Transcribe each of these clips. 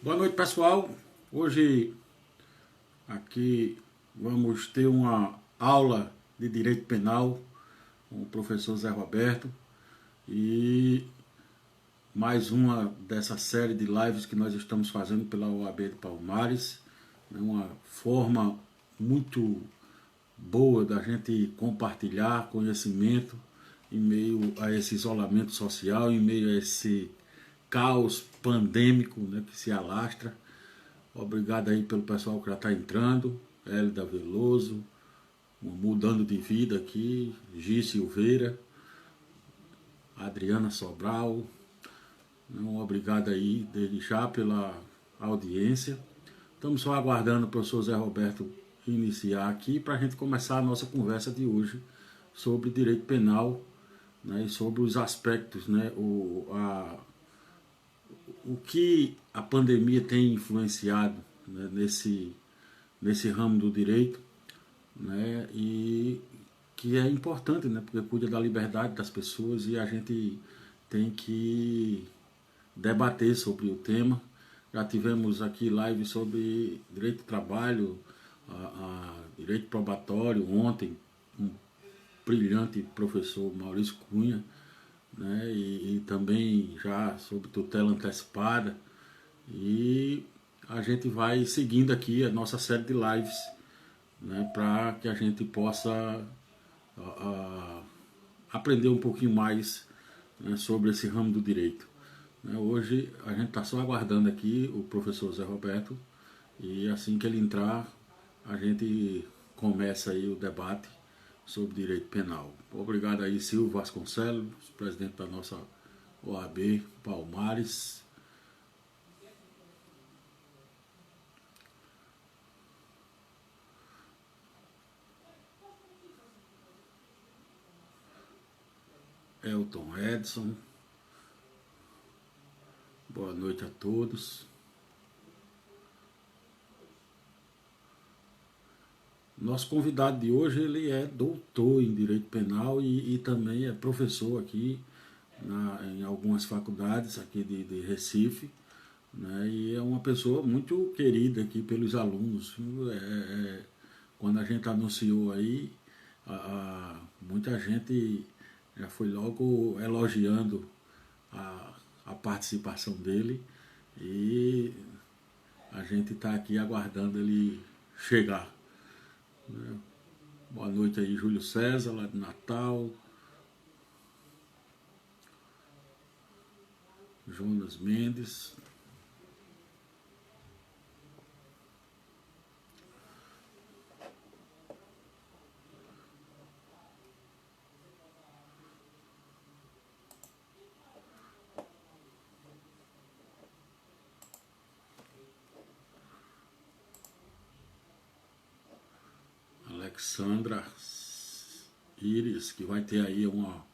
Boa noite, pessoal. Hoje aqui vamos ter uma aula de Direito Penal com o professor Zé Roberto e mais uma dessa série de lives que nós estamos fazendo pela OAB de Palmares. É uma forma muito boa da gente compartilhar conhecimento em meio a esse isolamento social, em meio a esse caos pandêmico, né, que se alastra. Obrigado aí pelo pessoal que já está entrando. Hélida Veloso, mudando de vida aqui. Gi Silveira, Adriana Sobral. Obrigado aí desde já pela audiência. Estamos só aguardando o professor Zé Roberto iniciar aqui para a gente começar a nossa conversa de hoje sobre direito penal, né, e sobre os aspectos, né, o que a pandemia tem influenciado, né, nesse ramo do direito, né, e que é importante, né, porque cuida da liberdade das pessoas e a gente tem que debater sobre o tema. Já tivemos aqui live sobre direito do trabalho, direito probatório ontem, um brilhante professor Maurício Cunha, né, e também já sobre tutela antecipada. E a gente vai seguindo aqui a nossa série de lives, né, para que a gente possa a, aprender um pouquinho mais, né, sobre esse ramo do direito. Hoje a gente está só aguardando aqui o professor Zé Roberto e assim que ele entrar a gente começa aí o debate sobre direito penal. Obrigado aí Silvio Vasconcelos, presidente da nossa OAB Palmares. Elton Edson, boa noite a todos. Nosso convidado de hoje ele é doutor em Direito Penal e também é professor aqui em algumas faculdades aqui de Recife, né, e é uma pessoa muito querida aqui pelos alunos. Quando a gente anunciou aí, muita gente já foi logo elogiando a participação dele e a gente está aqui aguardando ele chegar. Boa noite aí, Júlio César, lá de Natal. Jonas Mendes. Alexandra Iris, que vai ter aí uma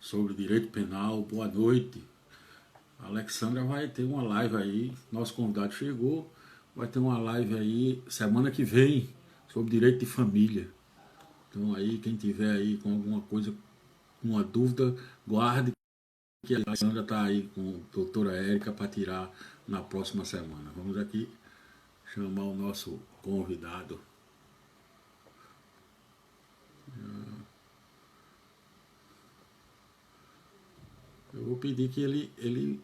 sobre direito penal. Boa noite. A Alexandra vai ter uma live aí. Nosso convidado chegou. Vai ter uma live aí semana que vem sobre direito de família. Então aí, quem tiver aí com alguma coisa, uma dúvida, guarde que a Alexandra está aí com a doutora Érica para tirar na próxima semana. Vamos aqui chamar o nosso convidado. Eu vou pedir que ele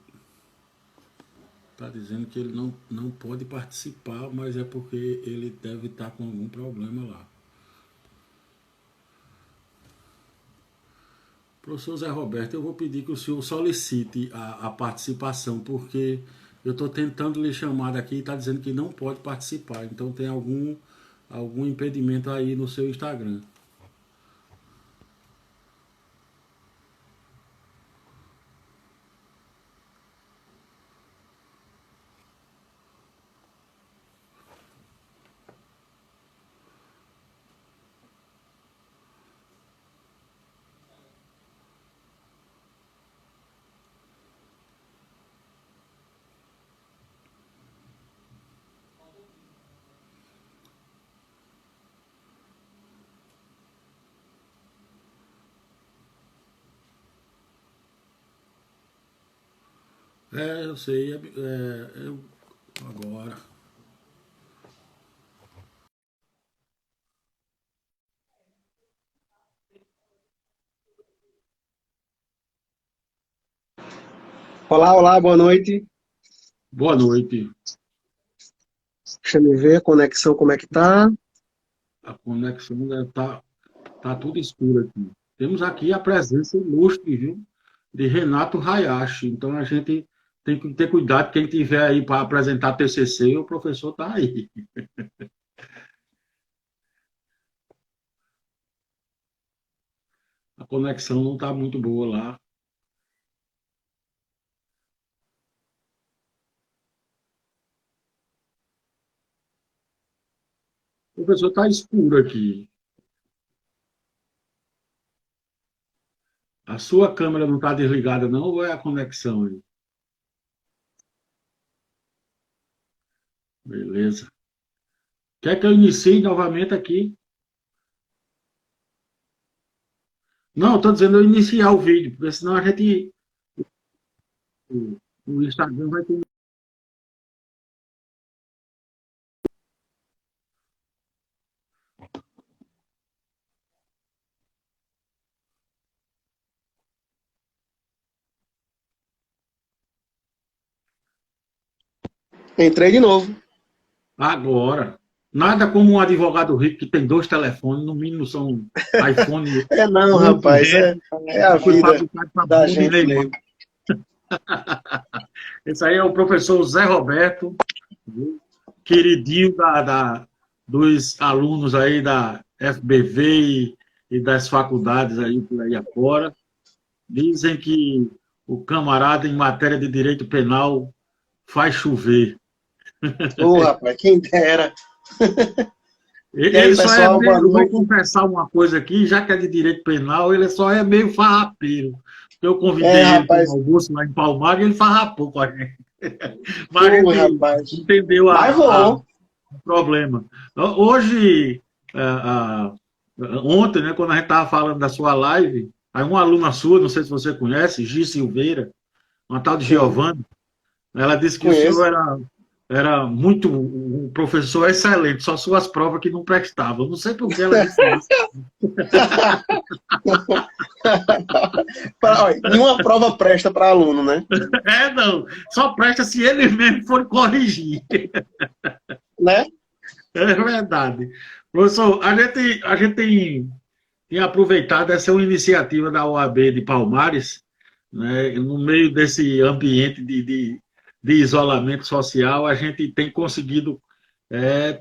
está dizendo que ele não pode participar, mas é porque ele deve estar com algum problema lá. Professor Zé Roberto, eu vou pedir que o senhor solicite a participação, porque eu estou tentando lhe chamar daqui e está dizendo que não pode participar. Então tem algum impedimento aí no seu Instagram. Eu sei. Agora. Olá, olá, boa noite. Boa noite. Deixa eu ver a conexão, como é que tá? A conexão tá tudo escuro aqui. Temos aqui a presença ilustre, viu? De Renato Hayashi. Então a gente tem que ter cuidado. Quem tiver aí para apresentar TCC, o professor está aí. A conexão não está muito boa lá. O professor está escuro aqui. A sua câmera não está desligada, não, ou é a conexão aí? Beleza. Quer que eu inicie novamente aqui? Não, estou dizendo eu iniciar o vídeo, porque senão a gente. O Instagram vai ter. Entrei de novo. Agora. Nada como um advogado rico que tem dois telefones, no mínimo são iPhone É não, 8S, rapaz, é a que foi vida fabricado para da bunda e gente Neymar. mesmo. Esse aí é o professor Zé Roberto, queridinho dos alunos aí da FBV e das faculdades aí por aí afora. Dizem que o camarada em matéria de direito penal faz chover. Ô, rapaz, quem dera. E aí, Ele só é pessoal, boa meio, eu vou noite. confessar uma coisa aqui, já que é de direito penal, ele só é meio farrapeiro. Eu É, convidei ele para um rapaz, almoço lá em Palmar e ele farrapou com a gente. Mas a ô, gente rapaz. entendeu Mas vou. o problema. Hoje, ontem, né, quando a gente estava falando da sua live, aí uma aluna sua, não sei se você conhece, Gi Silveira, uma tal de Sim, Giovana, ela disse que o senhor conheço. era muito um professor excelente, só suas provas que não prestavam. Não sei por que ela disse isso. Olha, nenhuma prova presta para aluno, né? É, não. Só presta se ele mesmo for corrigir. Né? É verdade. Professor, a gente tem aproveitado essa iniciativa da OAB de Palmares, né, no meio desse ambiente de isolamento social, a gente tem conseguido,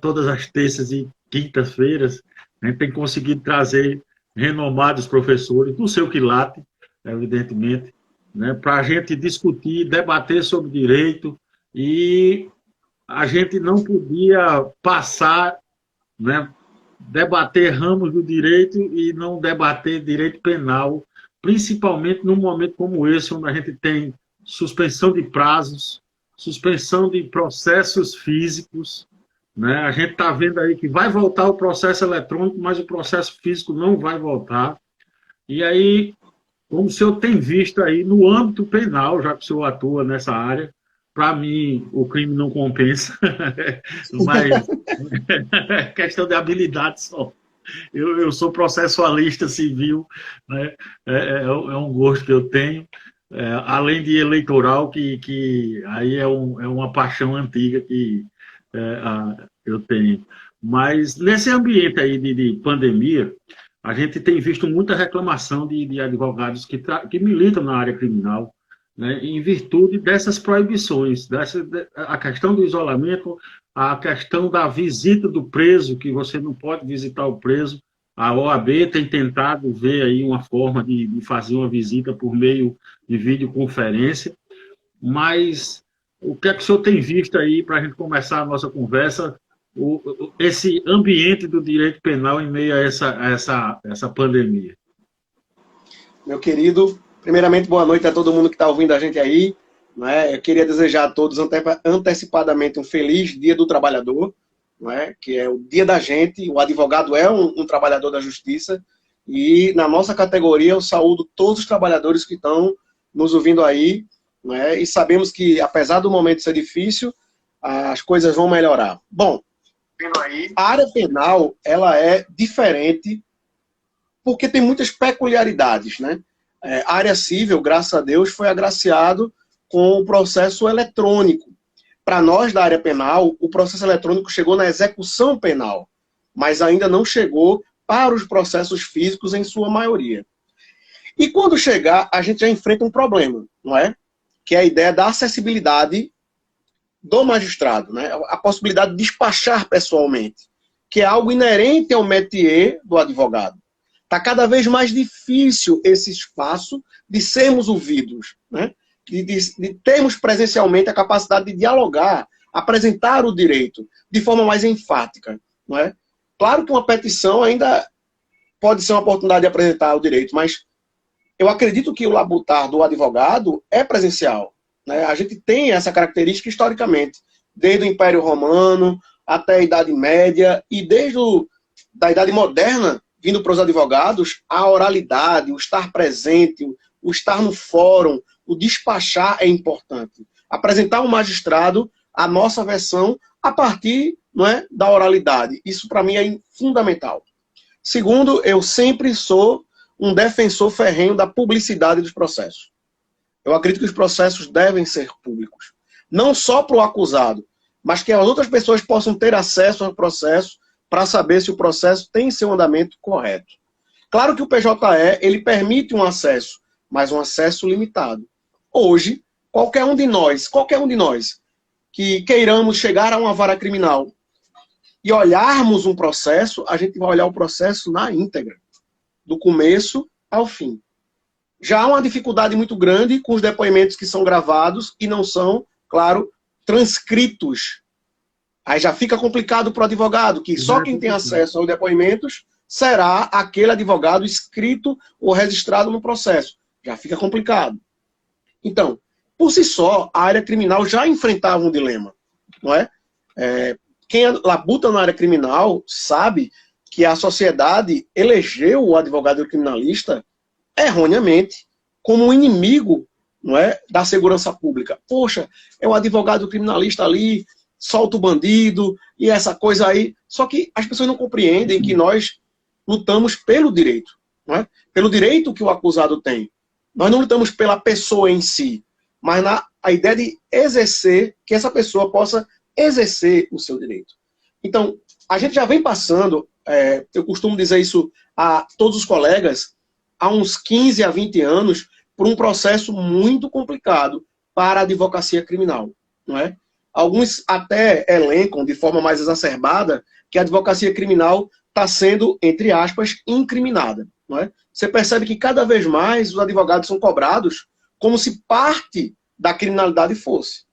todas as terças e quintas-feiras, a gente tem conseguido trazer renomados professores do seu quilate, evidentemente, né, para a gente discutir, debater sobre direito, e a gente não podia passar, né, debater ramos do direito e não debater direito penal, principalmente num momento como esse, onde a gente tem suspensão de prazos, suspensão de processos físicos, né? A gente está vendo aí que vai voltar o processo eletrônico, mas o processo físico não vai voltar. E aí, como o senhor tem visto aí no âmbito penal, já que o senhor atua nessa área, para mim o crime não compensa, mas é questão de habilidade só. Eu sou processualista civil, né? É um gosto que eu tenho, além de eleitoral, que aí é uma paixão antiga que eu tenho. Mas nesse ambiente aí de pandemia, a gente tem visto muita reclamação de advogados que militam na área criminal, né, em virtude dessas proibições, a questão do isolamento, a questão da visita do preso, que você não pode visitar o preso. A OAB tem tentado ver aí uma forma de fazer uma visita por meio de videoconferência, mas o que é que o senhor tem visto aí para a gente começar a nossa conversa, esse ambiente do direito penal em meio a essa pandemia? Meu querido, primeiramente, boa noite a todo mundo que está ouvindo a gente aí. Né? Eu queria desejar a todos antecipadamente um feliz Dia do Trabalhador, né? Que é o dia da gente. O advogado é um trabalhador da justiça e na nossa categoria eu saúdo todos os trabalhadores que estão nos ouvindo aí, né? E sabemos que, apesar do momento ser difícil, as coisas vão melhorar. Bom, a área penal, ela é diferente porque tem muitas peculiaridades, né? A área civil, graças a Deus, foi agraciado com o processo eletrônico. Para nós da área penal, o processo eletrônico chegou na execução penal, mas ainda não chegou para os processos físicos em sua maioria. E quando chegar, a gente já enfrenta um problema, não é? Que é a ideia da acessibilidade do magistrado, né? A possibilidade de despachar pessoalmente, que é algo inerente ao métier do advogado. Está cada vez mais difícil esse espaço de sermos ouvidos, né? De termos presencialmente a capacidade de dialogar, apresentar o direito de forma mais enfática, não é? Claro que uma petição ainda pode ser uma oportunidade de apresentar o direito, mas eu acredito que o labutar do advogado é presencial, né? A gente tem essa característica historicamente, desde o Império Romano até a Idade Média e desde da Idade Moderna, vindo para os advogados, a oralidade, o estar presente, o estar no fórum, o despachar é importante. Apresentar ao magistrado a nossa versão a partir, não é, da oralidade. Isso, para mim, é fundamental. Segundo, eu sempre sou um defensor ferrenho da publicidade dos processos. Eu acredito que os processos devem ser públicos. Não só para o acusado, mas que as outras pessoas possam ter acesso ao processo para saber se o processo tem seu andamento correto. Claro que o PJE, ele permite um acesso, mas um acesso limitado. Hoje, qualquer um de nós que queiramos chegar a uma vara criminal e olharmos um processo, a gente vai olhar o processo na íntegra, do começo ao fim. Já há uma dificuldade muito grande com os depoimentos que são gravados e não são, claro, transcritos. Aí já fica complicado para o advogado, que só quem tem acesso aos depoimentos será aquele advogado inscrito ou registrado no processo. Já fica complicado. Então, por si só, a área criminal já enfrentava um dilema, não é? Quem labuta na área criminal sabe que a sociedade elegeu o advogado criminalista erroneamente como um inimigo, não é, da segurança pública. Poxa, é o advogado criminalista ali, solta o bandido e essa coisa aí. Só que as pessoas não compreendem que nós lutamos pelo direito, não é? Pelo direito que o acusado tem. Nós não lutamos pela pessoa em si, mas a ideia de exercer, que essa pessoa possa exercer o seu direito. Então, a gente já vem passando, eu costumo dizer isso a todos os colegas, há uns 15 a 20 anos, por um processo muito complicado para a advocacia criminal, não é? Alguns até elencam de forma mais exacerbada que a advocacia criminal está sendo, entre aspas, incriminada, não é? Você percebe que cada vez mais os advogados são cobrados como se parte da criminalidade fosse.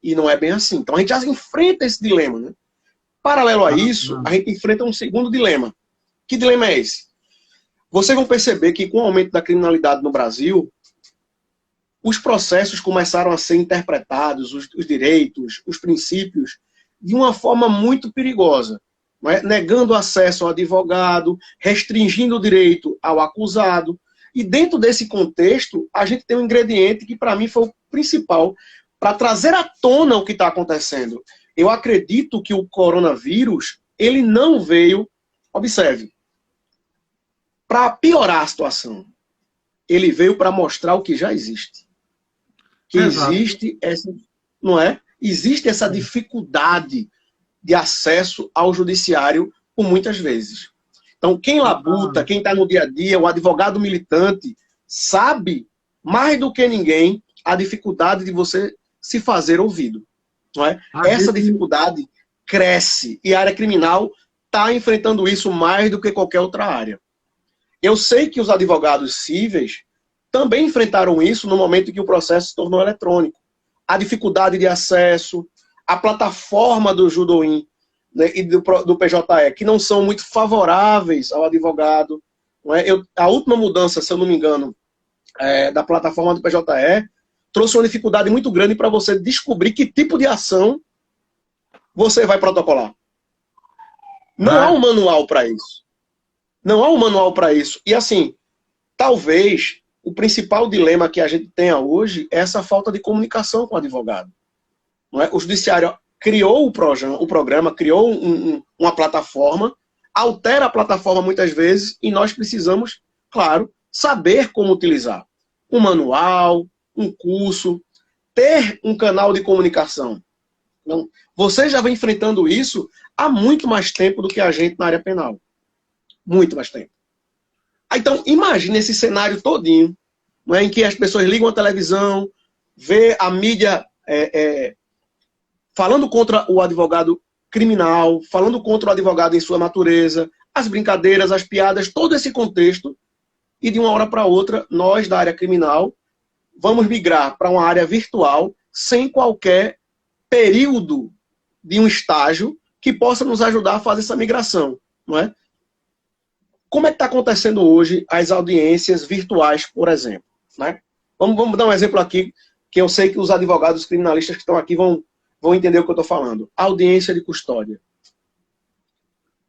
E não é bem assim. Então a gente já enfrenta esse dilema, né? Paralelo a isso, a gente enfrenta um segundo dilema. Que dilema é esse? Vocês vão perceber que com o aumento da criminalidade no Brasil, os processos começaram a ser interpretados, os direitos, os princípios, de uma forma muito perigosa, não é? Negando acesso ao advogado, restringindo o direito ao acusado. E dentro desse contexto, a gente tem um ingrediente que para mim foi o principal para trazer à tona o que está acontecendo. Eu acredito que o coronavírus, ele não veio, observe, para piorar a situação. Ele veio para mostrar o que já existe. Que existe essa, não é? Existe essa dificuldade de acesso ao judiciário por muitas vezes. Então, quem labuta, quem está no dia a dia, o advogado militante, sabe mais do que ninguém a dificuldade de você se fazer ouvido. Não é? Essa dificuldade cresce e a área criminal está enfrentando isso mais do que qualquer outra área. Eu sei que os advogados cíveis também enfrentaram isso no momento em que o processo se tornou eletrônico. A dificuldade de acesso, a plataforma do Judoin, né, e do PJE, que não são muito favoráveis ao advogado. Não é? A última mudança, se eu não me engano, da plataforma do PJE, trouxe uma dificuldade muito grande para você descobrir que tipo de ação você vai protocolar. Não há um manual para isso. Não há um manual para isso. E assim, talvez o principal dilema que a gente tenha hoje é essa falta de comunicação com o advogado. Não é? O judiciário criou o programa, criou uma plataforma, altera a plataforma muitas vezes e nós precisamos, claro, saber como utilizar. Um manual, um curso, ter um canal de comunicação. Então, você já vem enfrentando isso há muito mais tempo do que a gente na área penal. Muito mais tempo. Então, imagine esse cenário todinho, não é, em que as pessoas ligam a televisão, vê a mídia falando contra o advogado criminal, falando contra o advogado em sua natureza, as brincadeiras, as piadas, todo esse contexto, e de uma hora para outra, nós da área criminal vamos migrar para uma área virtual sem qualquer período de um estágio que possa nos ajudar a fazer essa migração, não é? Como é que está acontecendo hoje as audiências virtuais, por exemplo? Né? Vamos dar um exemplo aqui, que eu sei que os advogados criminalistas que estão aqui vão entender o que eu estou falando. Audiência de custódia.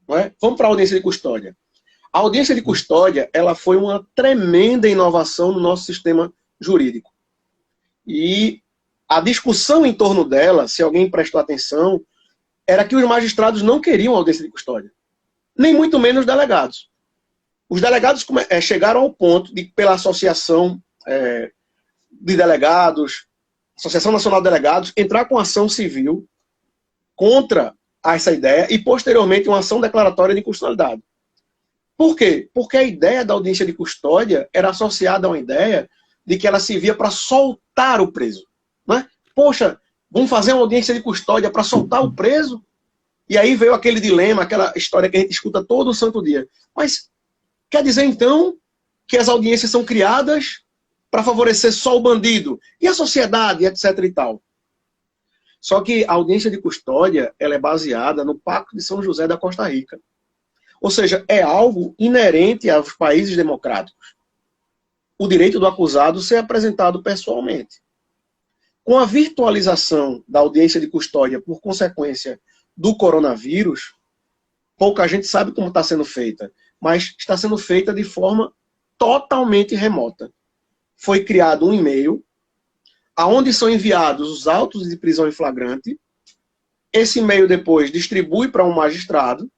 Não é? Vamos para a audiência de custódia. A audiência de custódia, ela foi uma tremenda inovação no nosso sistema jurídico. E a discussão em torno dela, se alguém prestou atenção, era que os magistrados não queriam audiência de custódia. Nem muito menos os delegados. Os delegados chegaram ao ponto de, pela Associação de Delegados, Associação Nacional de Delegados, entrar com ação civil contra essa ideia e, posteriormente, uma ação declaratória de inconstitucionalidade. Por quê? Porque a ideia da audiência de custódia era associada a uma ideia de que ela servia para soltar o preso. Né? Poxa, vamos fazer uma audiência de custódia para soltar o preso? E aí veio aquele dilema, aquela história que a gente escuta todo santo dia. Mas quer dizer, então, que as audiências são criadas para favorecer só o bandido e a sociedade, etc. e tal. Só que a audiência de custódia ela é baseada no Pacto de São José da Costa Rica. Ou seja, é algo inerente aos países democráticos. O direito do acusado ser apresentado pessoalmente. Com a virtualização da audiência de custódia por consequência do coronavírus, pouca gente sabe como está sendo feita, mas está sendo feita de forma totalmente remota. Foi criado um e-mail, aonde são enviados os autos de prisão em flagrante. Esse e-mail depois distribui para um magistrado,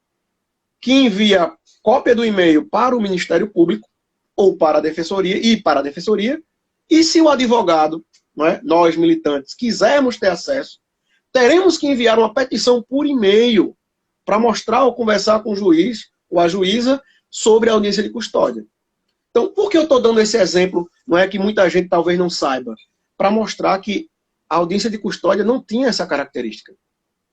que envia cópia do e-mail para o Ministério Público, ou para a Defensoria, e se o advogado, não é, nós militantes, quisermos ter acesso, teremos que enviar uma petição por e-mail para mostrar ou conversar com o juiz ou a juíza sobre a audiência de custódia. Então, por que eu estou dando esse exemplo, não é que muita gente talvez não saiba? Para mostrar que a audiência de custódia não tinha essa característica.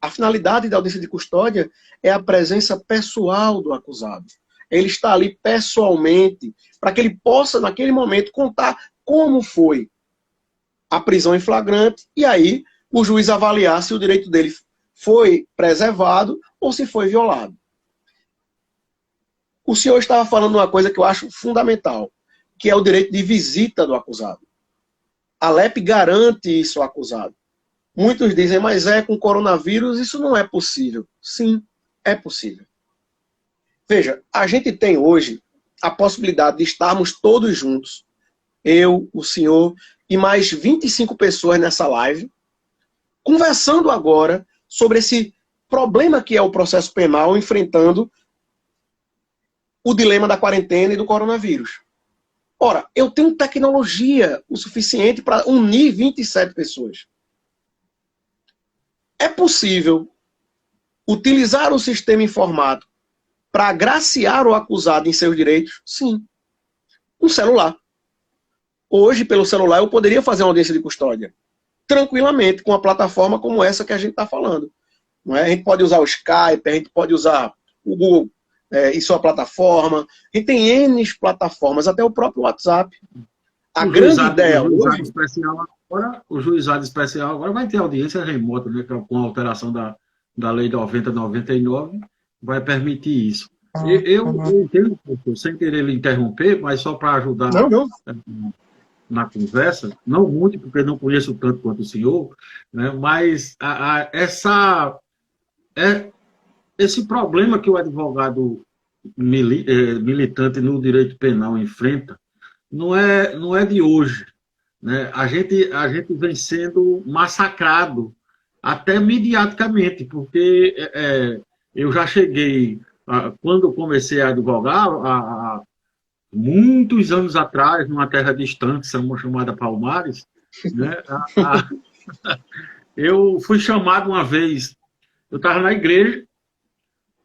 A finalidade da audiência de custódia é a presença pessoal do acusado. Ele está ali pessoalmente, para que ele possa, naquele momento, contar como foi a prisão em flagrante, e aí o juiz avaliar se o direito dele foi preservado ou se foi violado. O senhor estava falando uma coisa que eu acho fundamental, que é o direito de visita do acusado. A LEP garante isso ao acusado. Muitos dizem, mas com coronavírus isso não é possível. Sim, é possível. Veja, a gente tem hoje a possibilidade de estarmos todos juntos, eu, o senhor e mais 25 pessoas nessa live, conversando agora sobre esse problema que é o processo penal enfrentando o dilema da quarentena e do coronavírus. Ora, eu tenho tecnologia o suficiente para unir 27 pessoas. É possível utilizar o sistema informático para agraciar o acusado em seus direitos? Sim. Um celular. Hoje, pelo celular, eu poderia fazer uma audiência de custódia tranquilamente com uma plataforma como essa que a gente está falando. Não é? A gente pode usar o Skype, a gente pode usar o Google e sua plataforma. A gente tem N plataformas, até o próprio WhatsApp. A grande ideia hoje... O juizado especial agora vai ter audiência remota, né, com a alteração da lei 90/99, vai permitir isso. Eu entendo, sem querer lhe interromper, mas só para ajudar na conversa, não muito, porque não conheço tanto quanto o senhor, né, mas esse problema que o advogado militante no direito penal enfrenta não é de hoje. Né? A gente vem sendo massacrado até mediaticamente, porque eu já cheguei, quando eu comecei a advogar, muitos anos atrás, numa terra distante, chamada Palmares, né, eu fui chamado uma vez, eu estava na igreja,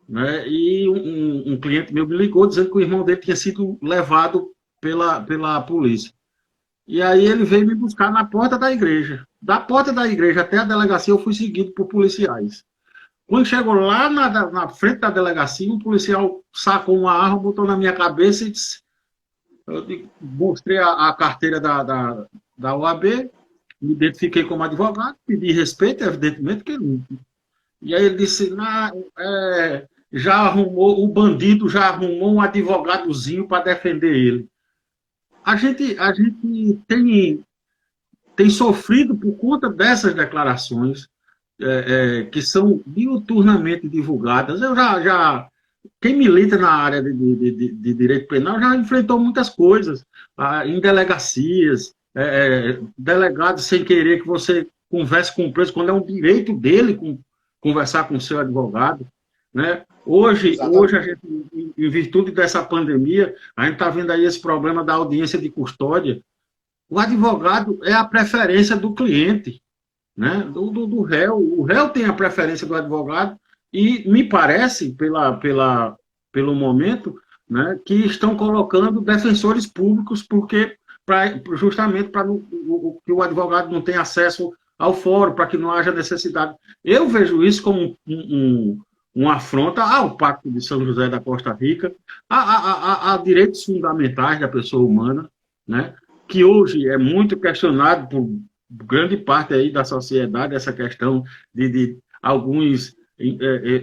né, e um cliente meu me ligou dizendo que o irmão dele tinha sido levado pela polícia. E aí ele veio me buscar na porta da igreja. Da porta da igreja até a delegacia eu fui seguido por policiais. Quando chegou lá na frente da delegacia, um policial sacou uma arma, botou na minha cabeça e disse, mostrei a carteira da OAB, me identifiquei como advogado, pedi respeito, evidentemente, que e aí ele disse, já arrumou, o bandido já arrumou um advogadozinho para defender ele. A gente tem sofrido por conta dessas declarações que são diuturnamente divulgadas. Eu quem milita na área de direito penal já enfrentou muitas coisas, em delegacias, delegados sem querer que você converse com o preso, quando é um direito dele conversar com o seu advogado. Né? Hoje a gente, em virtude dessa pandemia, a gente está vendo aí esse problema da audiência de custódia. O advogado é a preferência do cliente, né? do réu. O réu tem a preferência do advogado e me parece, pelo momento, né, que estão colocando defensores públicos justamente para que o advogado não tenha acesso ao fórum, para que não haja necessidade. Eu vejo isso como uma afronta ao Pacto de São José da Costa Rica, a direitos fundamentais da pessoa humana, né, que hoje é muito questionado por grande parte aí da sociedade, essa questão de alguns,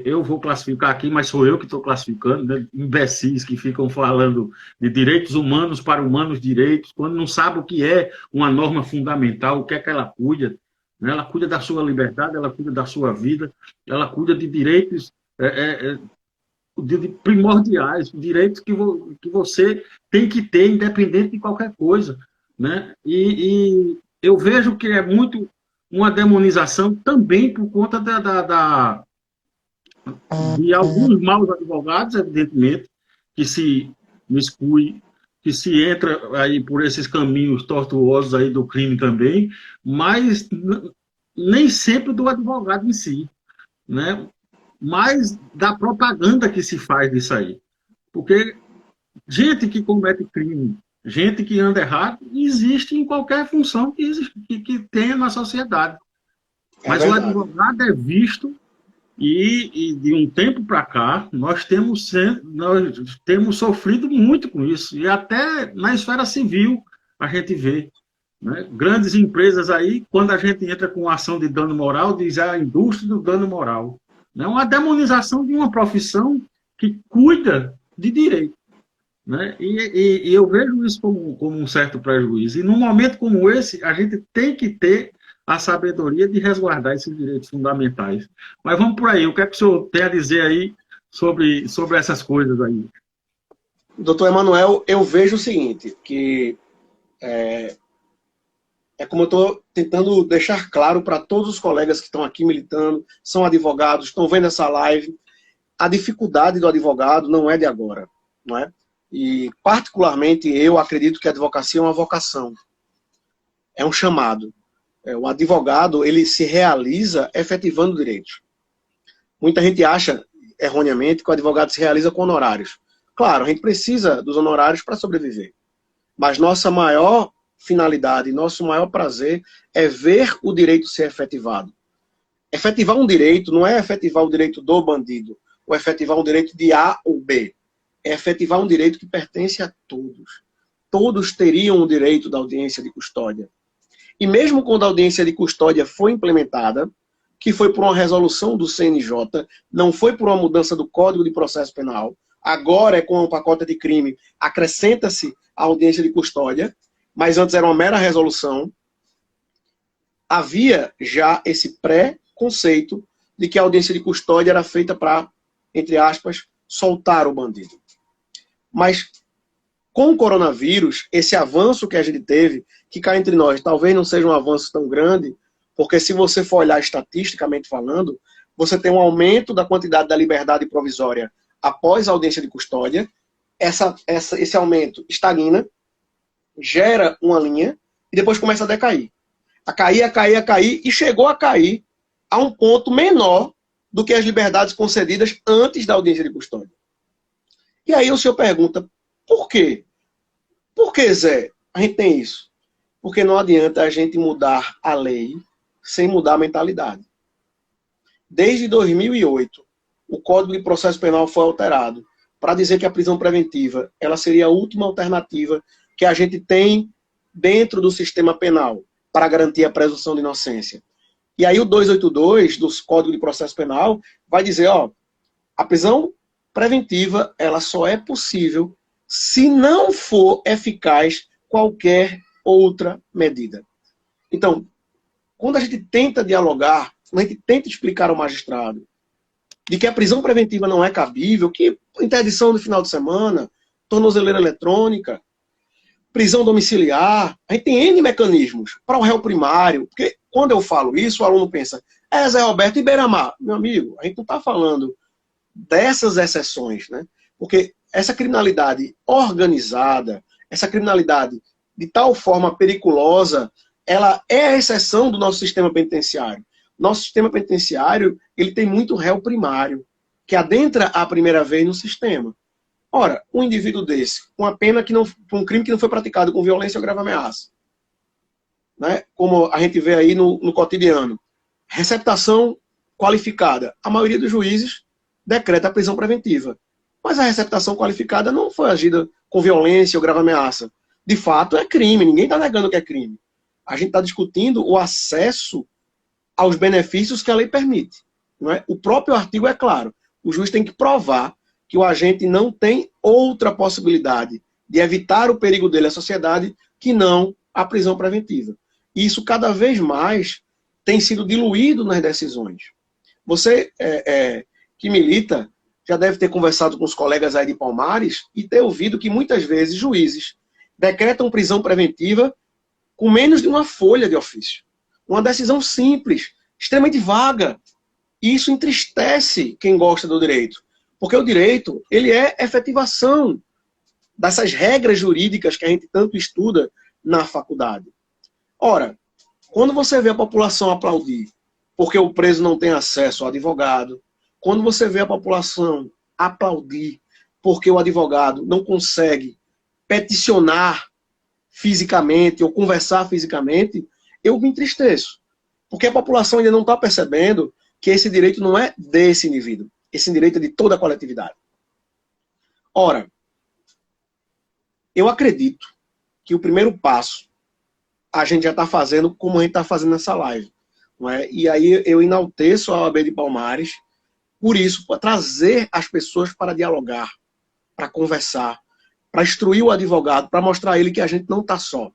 eu vou classificar aqui, mas sou eu que estou classificando, né, imbecis que ficam falando de direitos humanos para humanos direitos, quando não sabe o que é uma norma fundamental, o que é que ela cuida. Né? Ela cuida da sua liberdade, ela cuida da sua vida, ela cuida de direitos primordiais, direitos que você tem que ter, independente de qualquer coisa. Né? E eu vejo que é muito uma demonização também por conta de alguns maus advogados, evidentemente, que se miscuem, que se entra aí por esses caminhos tortuosos aí do crime também, mas nem sempre do advogado em si, né? Mas da propaganda que se faz disso aí. Porque gente que comete crime, gente que anda errado, existe em qualquer função que tenha na sociedade. Mas o advogado é visto e de um tempo para cá, nós temos sofrido muito com isso. E até na esfera civil a gente vê. Né? Grandes empresas aí, quando a gente entra com ação de dano moral, diz a indústria do dano moral. É uma demonização de uma profissão que cuida de direito. Né? E eu vejo isso como um certo prejuízo. E num momento como esse, a gente tem que ter a sabedoria de resguardar esses direitos fundamentais. Mas vamos por aí, o que é que o senhor tem a dizer aí sobre essas coisas aí? Doutor Emanuel, eu vejo o seguinte, que como eu estou tentando deixar claro para todos os colegas que estão aqui militando, são advogados, estão vendo essa live, a dificuldade do advogado não é de agora, não é? E, particularmente, eu acredito que a advocacia é uma vocação, é um chamado. O advogado, ele se realiza efetivando direitos. Muita gente acha, erroneamente, que o advogado se realiza com honorários. Claro, a gente precisa dos honorários para sobreviver. Mas nossa maior finalidade, nosso maior prazer é ver o direito ser efetivado. Efetivar um direito não é efetivar o direito do bandido, ou efetivar um direito de A ou B. É efetivar um direito que pertence a todos. Todos teriam o direito da audiência de custódia. E mesmo quando a audiência de custódia foi implementada, que foi por uma resolução do CNJ, não foi por uma mudança do Código de Processo Penal, agora é com o pacote de crime, acrescenta-se a audiência de custódia, mas antes era uma mera resolução, havia já esse pré-conceito de que a audiência de custódia era feita para, entre aspas, soltar o bandido. Mas com o coronavírus, esse avanço que a gente teve, que cá entre nós talvez não seja um avanço tão grande, Porque se você for olhar estatisticamente falando, você tem um aumento da quantidade da liberdade provisória após a audiência de custódia, esse aumento estagna, gera uma linha e depois começa a decair. A cair, e chegou a cair a um ponto menor do que as liberdades concedidas antes da audiência de custódia. E aí o senhor pergunta, por quê? Por que, Zé, a gente tem isso? Porque não adianta a gente mudar a lei sem mudar a mentalidade. Desde 2008, o Código de Processo Penal foi alterado para dizer que a prisão preventiva ela seria a última alternativa que a gente tem dentro do sistema penal para garantir a presunção de inocência. E aí o 282 do Código de Processo Penal vai dizer, ó, a prisão preventiva ela só é possível se não for eficaz qualquer outra medida. Então, quando a gente tenta dialogar, quando a gente tenta explicar ao magistrado de que a prisão preventiva não é cabível, que interdição no final de semana, tornozeleira eletrônica, prisão domiciliar, a gente tem N mecanismos para o réu primário, porque quando eu falo isso, o aluno pensa, Zé Roberto e Beira-Mar. Meu amigo, a gente não está falando dessas exceções, né? Porque essa criminalidade organizada, essa criminalidade de tal forma periculosa, ela é a exceção do nosso sistema penitenciário. Nosso sistema penitenciário, ele tem muito réu primário, que adentra a primeira vez no sistema. Ora, um indivíduo desse, uma pena que não, um crime que não foi praticado com violência ou grave ameaça, né? Como a gente vê aí no cotidiano, receptação qualificada. A maioria dos juízes decreta a prisão preventiva. Mas a receptação qualificada não foi agida com violência ou grave ameaça. De fato, é crime. Ninguém está negando que é crime. A gente está discutindo o acesso aos benefícios que a lei permite. Não é? O próprio artigo é claro. O juiz tem que provar que o agente não tem outra possibilidade de evitar o perigo dele à sociedade que não a prisão preventiva. E isso cada vez mais tem sido diluído nas decisões. Você que milita já deve ter conversado com os colegas aí de Palmares e ter ouvido que muitas vezes juízes decretam prisão preventiva com menos de uma folha de ofício. Uma decisão simples, extremamente vaga. E isso entristece quem gosta do direito. Porque o direito, ele é efetivação dessas regras jurídicas que a gente tanto estuda na faculdade. Ora, quando você vê a população aplaudir porque o preso não tem acesso ao advogado, quando você vê a população aplaudir porque o advogado não consegue peticionar fisicamente ou conversar fisicamente, eu me entristeço. Porque a população ainda não está percebendo que esse direito não é desse indivíduo. Esse direito é de toda a coletividade. Ora, eu acredito que o primeiro passo a gente já está fazendo como a gente está fazendo nessa live. Não é? E aí eu enalteço a OAB de Palmares por isso, para trazer as pessoas para dialogar, para conversar, para instruir o advogado, para mostrar a ele que a gente não está só,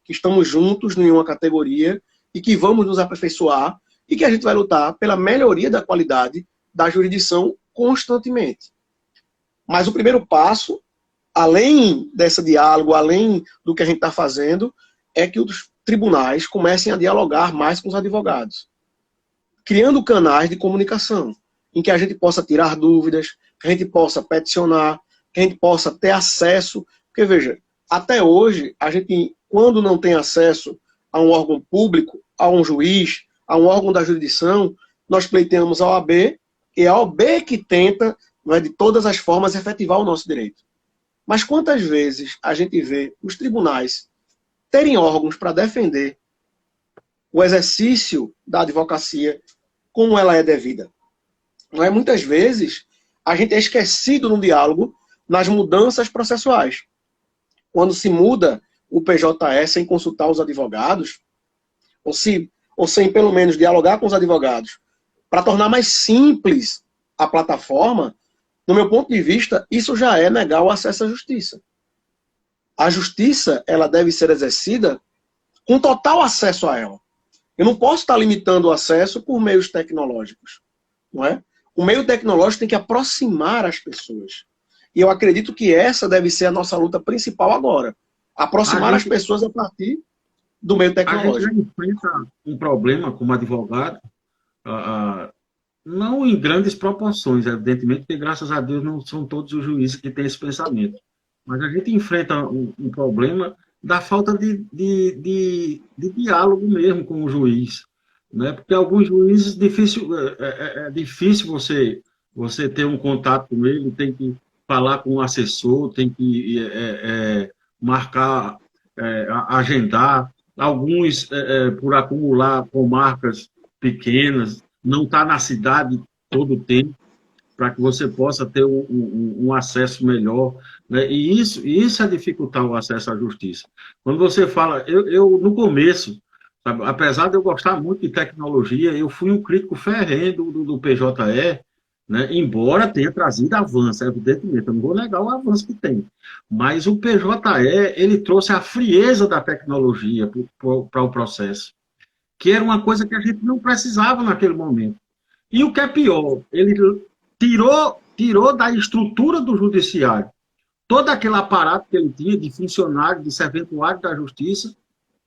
que estamos juntos em uma categoria e que vamos nos aperfeiçoar e que a gente vai lutar pela melhoria da qualidade da jurisdição constantemente. Mas o primeiro passo, além desse diálogo, além do que a gente está fazendo, é que os tribunais comecem a dialogar mais com os advogados, criando canais de comunicação, em que a gente possa tirar dúvidas, que a gente possa peticionar, que a gente possa ter acesso. Porque, veja, até hoje, a gente, quando não tem acesso a um órgão público, a um juiz, a um órgão da jurisdição, nós pleiteamos a OAB, e é a OAB que tenta, não é, de todas as formas, efetivar o nosso direito. Mas quantas vezes a gente vê os tribunais terem órgãos para defender o exercício da advocacia como ela é devida? Não é? Muitas vezes a gente é esquecido no diálogo nas mudanças processuais. Quando se muda o PJE sem consultar os advogados, ou sem pelo menos dialogar com os advogados, para tornar mais simples a plataforma, no meu ponto de vista, isso já é negar o acesso à justiça. A justiça, ela deve ser exercida com total acesso a ela. Eu não posso estar limitando o acesso por meios tecnológicos, não é? O meio tecnológico tem que aproximar as pessoas. E eu acredito que essa deve ser a nossa luta principal agora. Aproximar as pessoas a partir do meio A gente já tecnológico. enfrenta um problema como advogado, ah, não em grandes proporções, evidentemente, porque graças a Deus não são todos os juízes que têm esse pensamento. Mas a gente enfrenta um problema da falta de diálogo mesmo com o juiz, né? Porque alguns juízes é difícil você ter um contato com ele, tem que falar com o assessor, tem que marcar, agendar. Alguns, por acumular comarcas pequenas, não está na cidade todo o tempo, para que você possa ter um acesso melhor, né? E isso é dificultar o acesso à justiça. Quando você fala, eu no começo, sabe, apesar de eu gostar muito de tecnologia, eu fui um crítico ferrenho do PJE, né? Embora tenha trazido avanço, evidentemente, eu não vou negar o avanço que tem, mas o PJE, ele trouxe a frieza da tecnologia para o processo, que era uma coisa que a gente não precisava naquele momento. E o que é pior, ele tirou da estrutura do judiciário todo aquele aparato que ele tinha de funcionário, de serventuário da justiça,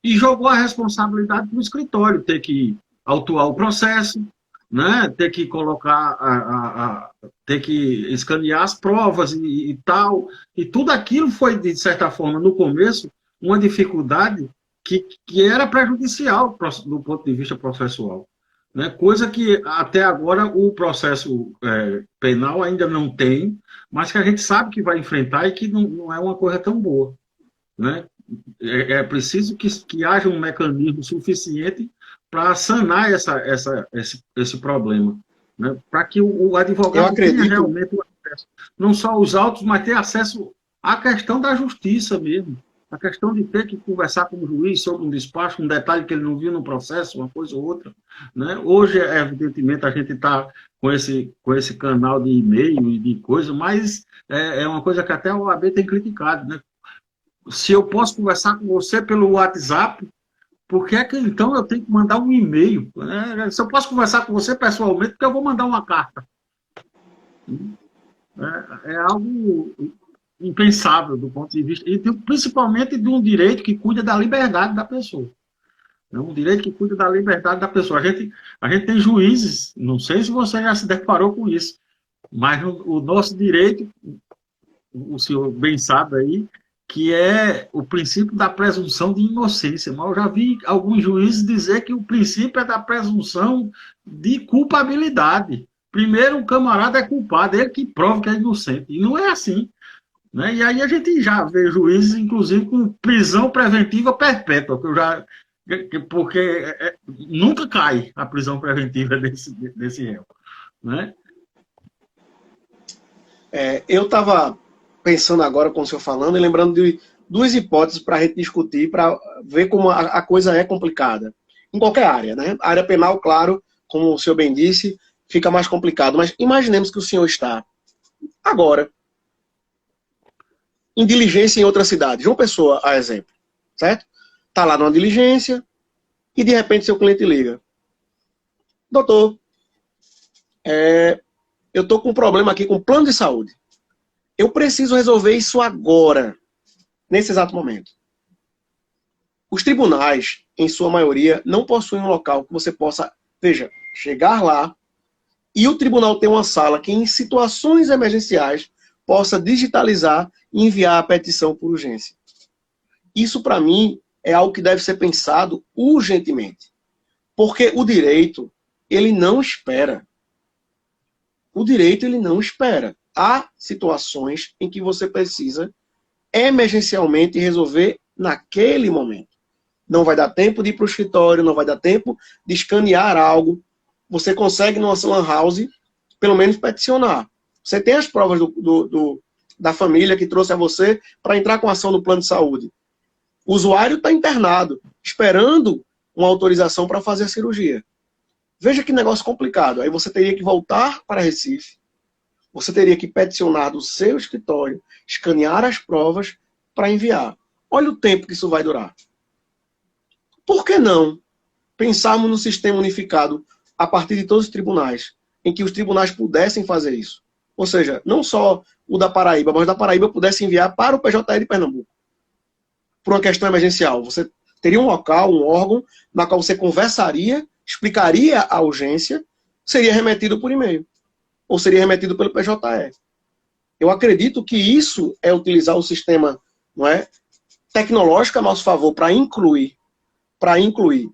e jogou a responsabilidade para o escritório, ter que autuar o processo, né? Ter que colocar, ter que escanear as provas e tal. E tudo aquilo foi, de certa forma, no começo, uma dificuldade que era prejudicial do ponto de vista processual. Né? Coisa que até agora o processo penal ainda não tem, mas que a gente sabe que vai enfrentar e que não é uma coisa tão boa. Né? É preciso que haja um mecanismo suficiente para sanar esse problema, né? Para que o Eu advogado tenha acredito, realmente o acesso, não só os autos, mas ter acesso à questão da justiça mesmo, a questão de ter que conversar com o juiz sobre um despacho, um detalhe que ele não viu no processo, uma coisa ou outra, né? Hoje, evidentemente, a gente está com esse canal de e-mail e de coisa, mas é uma coisa que até a OAB tem criticado, né? Se eu posso conversar com você pelo WhatsApp, por que é que então eu tenho que mandar um e-mail? Se eu posso conversar com você pessoalmente, porque eu vou mandar uma carta. É algo impensável do ponto de vista, e principalmente de um direito que cuida da liberdade da pessoa. É um direito que cuida da liberdade da pessoa. A gente tem juízes, não sei se você já se deparou com isso, mas o nosso direito, o senhor bem sabe aí, que é o princípio da presunção de inocência. Mas eu já vi alguns juízes dizer que o princípio é da presunção de culpabilidade. Primeiro, o camarada é culpado, ele que prova que é inocente. E não é assim. Né? E aí a gente já vê juízes, inclusive, com prisão preventiva perpétua, porque nunca cai a prisão preventiva desse réu. Né? eu estava pensando agora com o senhor falando e lembrando de duas hipóteses para a gente discutir, para ver como a coisa é complicada. Em qualquer área, né? A área penal, claro, como o senhor bem disse, fica mais complicado. Mas imaginemos que o senhor está agora em diligência em outra cidade. João Pessoa, a exemplo. Certo? Está lá numa diligência e de repente seu cliente liga. Doutor, eu estou com um problema aqui com o plano de saúde. Eu preciso resolver isso agora, nesse exato momento. Os tribunais, em sua maioria, não possuem um local que você possa, veja, chegar lá e o tribunal ter uma sala que, em situações emergenciais, possa digitalizar e enviar a petição por urgência. Isso, para mim, é algo que deve ser pensado urgentemente. Porque o direito, ele não espera. O direito, ele não espera. Há situações em que você precisa emergencialmente resolver naquele momento. Não vai dar tempo de ir para o escritório, não vai dar tempo de escanear algo. Você consegue, numa lan house, pelo menos peticionar. Você tem as provas da família que trouxe a você para entrar com ação no plano de saúde. O usuário está internado, esperando uma autorização para fazer a cirurgia. Veja que negócio complicado. Aí você teria que voltar para Recife, você teria que peticionar do seu escritório, escanear as provas para enviar. Olha o tempo que isso vai durar. Por que não pensarmos no sistema unificado a partir de todos os tribunais, em que os tribunais pudessem fazer isso? Ou seja, não só o da Paraíba, mas o da Paraíba pudesse enviar para o PJE de Pernambuco. Por uma questão emergencial. Você Teria um local, um órgão, na qual você conversaria, explicaria a urgência, seria remetido por e-mail, ou seria remetido pelo PJE. Eu acredito que isso é utilizar o sistema, não é, tecnológico a nosso favor para incluir.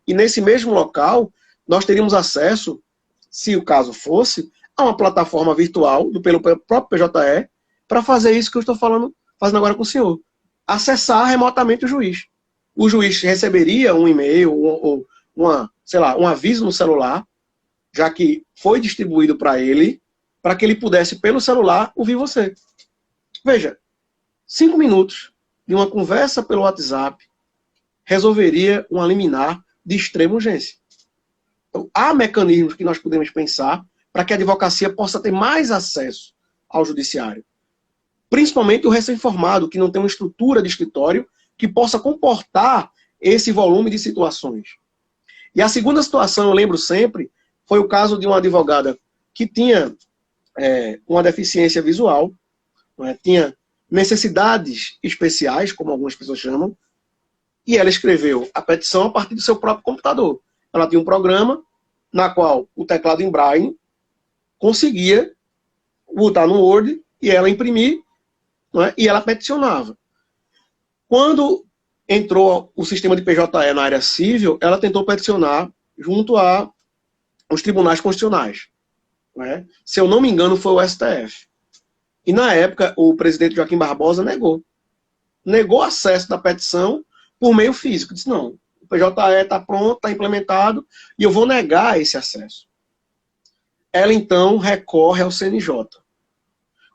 E nesse mesmo local, nós teríamos acesso, se o caso fosse, a uma plataforma virtual pelo próprio PJE para fazer isso que eu estou fazendo agora com o senhor. Acessar remotamente o juiz. O juiz receberia um e-mail ou um aviso no celular, já que foi distribuído para ele, para que ele pudesse, pelo celular, ouvir você. Veja, 5 minutos de uma conversa pelo WhatsApp resolveria uma liminar de extrema urgência. Então, há mecanismos que nós podemos pensar para que a advocacia possa ter mais acesso ao judiciário. Principalmente o recém-formado, que não tem uma estrutura de escritório que possa comportar esse volume de situações. E a segunda situação, eu lembro sempre, foi o caso de uma advogada que tinha uma deficiência visual, tinha necessidades especiais, como algumas pessoas chamam, e ela escreveu a petição a partir do seu próprio computador. Ela tinha um programa na qual o teclado em Braille conseguia botar no Word e ela imprimir, e ela peticionava. Quando entrou o sistema de PJE na área civil, ela tentou peticionar junto aos tribunais constitucionais. Se eu não me engano, foi o STF. E na época, o presidente Joaquim Barbosa negou acesso da petição por meio físico. Disse, não, o PJE está pronto, está implementado, e eu vou negar esse acesso. Ela, então, recorre ao CNJ.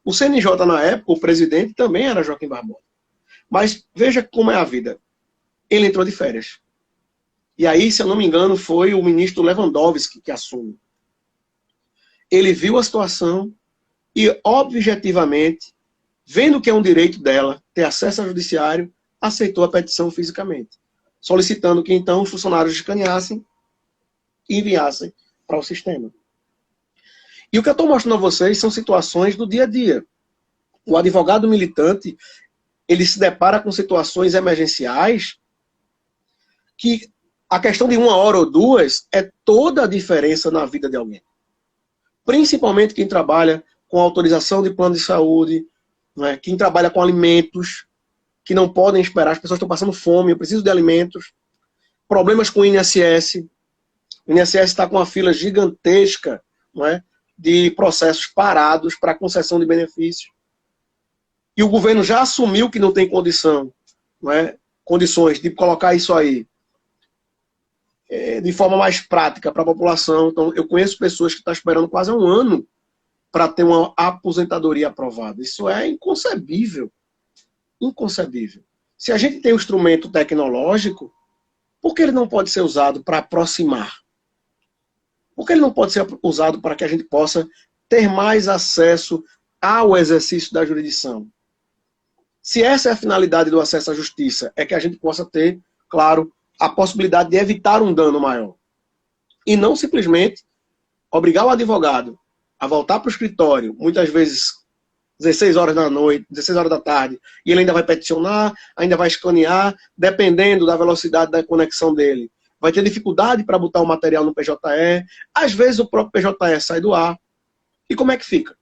O CNJ, na época, o presidente também era Joaquim Barbosa. Mas veja como é a vida. Ele entrou de férias. E aí, se eu não me engano, foi o ministro Lewandowski que assume. Ele viu a situação e, objetivamente, vendo que é um direito dela ter acesso ao judiciário, aceitou a petição fisicamente, solicitando que, então, os funcionários escaneassem e enviassem para o sistema. E o que eu estou mostrando a vocês são situações do dia a dia. O advogado militante, ele se depara com situações emergenciais que a questão de 1 hora ou 2 é toda a diferença na vida de alguém. Principalmente quem trabalha com autorização de plano de saúde, quem trabalha com alimentos, que não podem esperar, as pessoas estão passando fome, eu preciso de alimentos. Problemas com o INSS. O INSS está com uma fila gigantesca, de processos parados para concessão de benefícios. E o governo já assumiu que não tem condições de colocar isso aí de forma mais prática para a população. Então, eu conheço pessoas que estão esperando quase 1 ano para ter uma aposentadoria aprovada. Isso é inconcebível. Inconcebível. Se a gente tem um instrumento tecnológico, por que ele não pode ser usado para aproximar? Por que ele não pode ser usado para que a gente possa ter mais acesso ao exercício da jurisdição? Se essa é a finalidade do acesso à justiça, é que a gente possa ter, claro, a possibilidade de evitar um dano maior. E não simplesmente obrigar o advogado a voltar para o escritório, muitas vezes 16 horas da noite, 16 horas da tarde, e ele ainda vai peticionar, ainda vai escanear, dependendo da velocidade da conexão dele. Vai ter dificuldade para botar o material no PJE, às vezes o próprio PJE sai do ar. E como é que fica?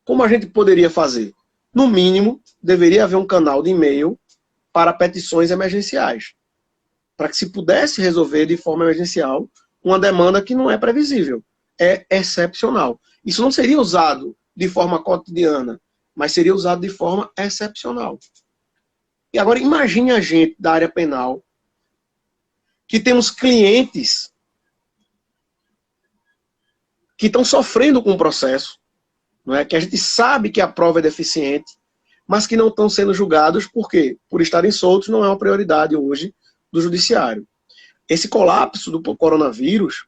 Como a gente poderia fazer? No mínimo, deveria haver um canal de e-mail para petições emergenciais, para que se pudesse resolver de forma emergencial uma demanda que não é previsível, é excepcional. Isso não seria usado de forma cotidiana, mas seria usado de forma excepcional. E agora imagine a gente da área penal, que temos clientes que estão sofrendo com o processo, que a gente sabe que a prova é deficiente, mas que não estão sendo julgados, por quê? Por estarem soltos, não é uma prioridade hoje do judiciário. Esse colapso do coronavírus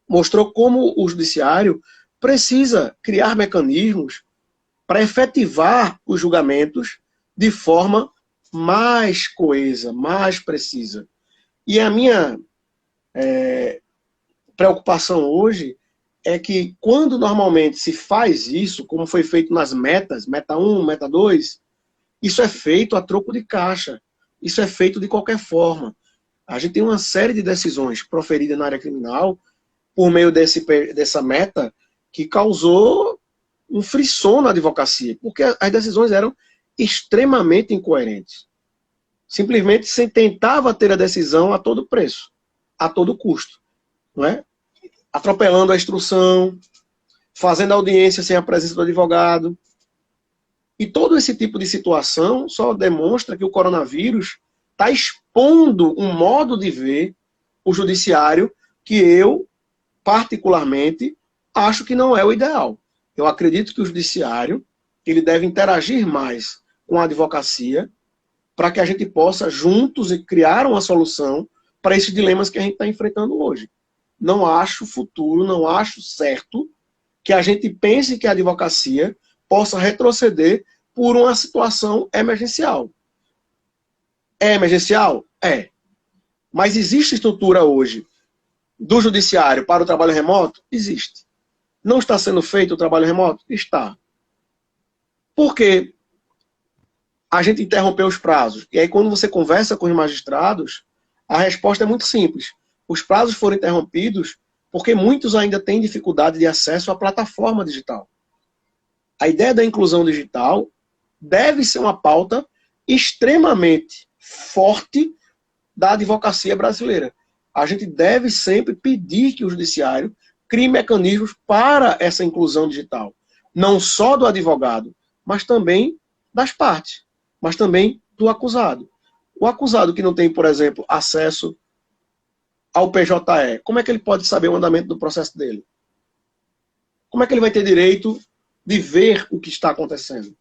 mostrou como o judiciário precisa criar mecanismos para efetivar os julgamentos de forma mais coesa, mais precisa. E a minha preocupação hoje é que quando normalmente se faz isso, como foi feito nas metas, meta 1, meta 2, isso é feito a troco de caixa. Isso é feito de qualquer forma. A gente tem uma série de decisões proferidas na área criminal por meio dessa meta que causou um frisson na advocacia, porque as decisões eram extremamente incoerentes. Simplesmente se tentava ter a decisão a todo preço, a todo custo, não é? Atropelando a instrução, fazendo audiência sem a presença do advogado. E todo esse tipo de situação só demonstra que o coronavírus está expondo um modo de ver o judiciário que eu, particularmente, acho que não é o ideal. Eu acredito que o judiciário ele deve interagir mais com a advocacia para que a gente possa juntos criar uma solução para esses dilemas que a gente está enfrentando hoje. Não acho futuro, não acho certo que a gente pense que a advocacia possa retroceder por uma situação emergencial. É emergencial? É. Mas existe estrutura hoje do judiciário para o trabalho remoto? Existe. Não está sendo feito o trabalho remoto? Está. Por quê? A gente interrompeu os prazos. E aí, quando você conversa com os magistrados, a resposta é muito simples. Os prazos foram interrompidos porque muitos ainda têm dificuldade de acesso à plataforma digital. A ideia da inclusão digital deve ser uma pauta extremamente forte da advocacia brasileira. A gente deve sempre pedir que o judiciário crie mecanismos para essa inclusão digital. Não só do advogado, mas também das partes, mas também do acusado. O acusado que não tem, por exemplo, acesso ao PJE, como é que ele pode saber o andamento do processo dele? Como é que ele vai ter direito de ver o que está acontecendo?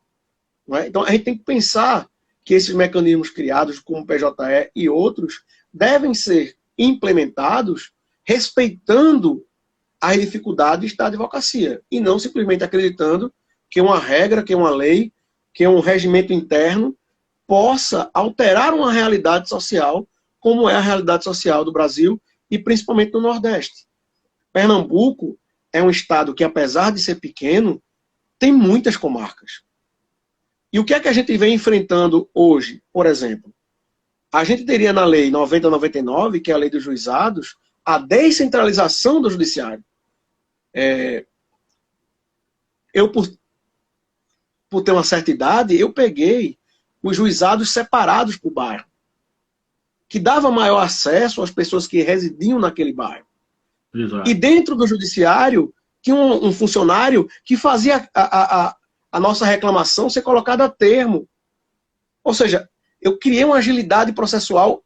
Não é? Então, a gente tem que pensar que esses mecanismos criados, como o PJE e outros, devem ser implementados respeitando as dificuldades da advocacia, e não simplesmente acreditando que uma regra, que uma lei, que um regimento interno possa alterar uma realidade social, como é a realidade social do Brasil e principalmente do Nordeste. Pernambuco é um estado que, apesar de ser pequeno, tem muitas comarcas. E o que é que a gente vem enfrentando hoje, por exemplo? A gente teria na lei 9099, que é a lei dos juizados, a descentralização do judiciário. Eu, por ter uma certa idade, eu peguei os juizados separados por bairro, que dava maior acesso às pessoas que residiam naquele bairro. Exato. E dentro do judiciário, tinha um funcionário que fazia a nossa reclamação ser colocada a termo. Ou seja, eu criei uma agilidade processual